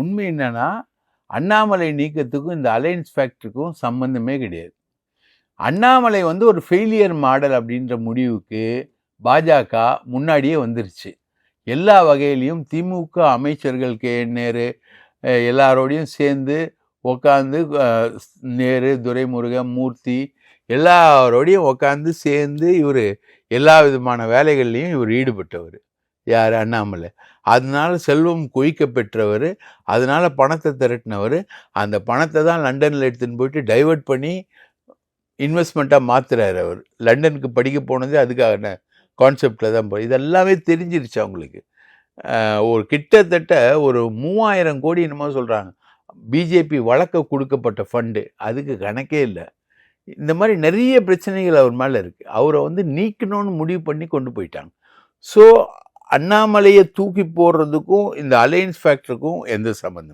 உண்மை என்னன்னா, அண்ணாமலை நீக்கத்துக்கும் இந்த அலையன்ஸ் ஃபேக்டருக்கும் சம்பந்தமே கிடையாது. அண்ணாமலை வந்து ஒரு ஃபெயிலியர் மாடல் அப்படின்ற முடிவுக்கு பாஜக முன்னாடியே வந்துருச்சு. எல்லா வகையிலையும் திமுக அமைச்சர்கள் நேரு எல்லாரோடையும் சேர்ந்து உட்காந்து, நேரு, துரைமுருகன், மூர்த்தி எல்லாரோடையும் உட்காந்து சேர்ந்து இவர் எல்லா விதமான வேலைகள்லையும் இவர் ஈடுபட்டவர். யார்? அண்ணாமலை. அதனால செல்வம் குவிக்க பெற்றவர், அதனால பணத்தை திரட்டினவர். அந்த பணத்தை தான் லண்டனில் எடுத்துன்னு போயிட்டு டைவெர்ட் பண்ணி இன்வெஸ்ட்மெண்ட்டாக மாற்றுறாரு. அவர் லண்டனுக்கு படிக்க போனதே அதுக்கான கான்செப்டில் தான் இதெல்லாமே தெரிஞ்சிருச்சு அவங்களுக்கு. ஒரு கிட்டத்தட்ட ஒரு 3000 கோடி என்னமோ சொல்கிறாங்க பிஜேபி வழக்க கொடுக்கப்பட்ட ஃபண்டு. அதுக்கு கணக்கே இல்லை. இந்த மாதிரி நிறைய பிரச்சனைகள் அவர் மேலே இருக்குது. அவரை வந்து நீக்கணும்னு முடிவு பண்ணி கொண்டு போயிட்டாங்க. ஸோ அண்ணாமலையை தூக்கி போடுறதுக்கும் இந்த அலையன்ஸ் ஃபேக்டருக்கும் எந்த சம்மந்தமும்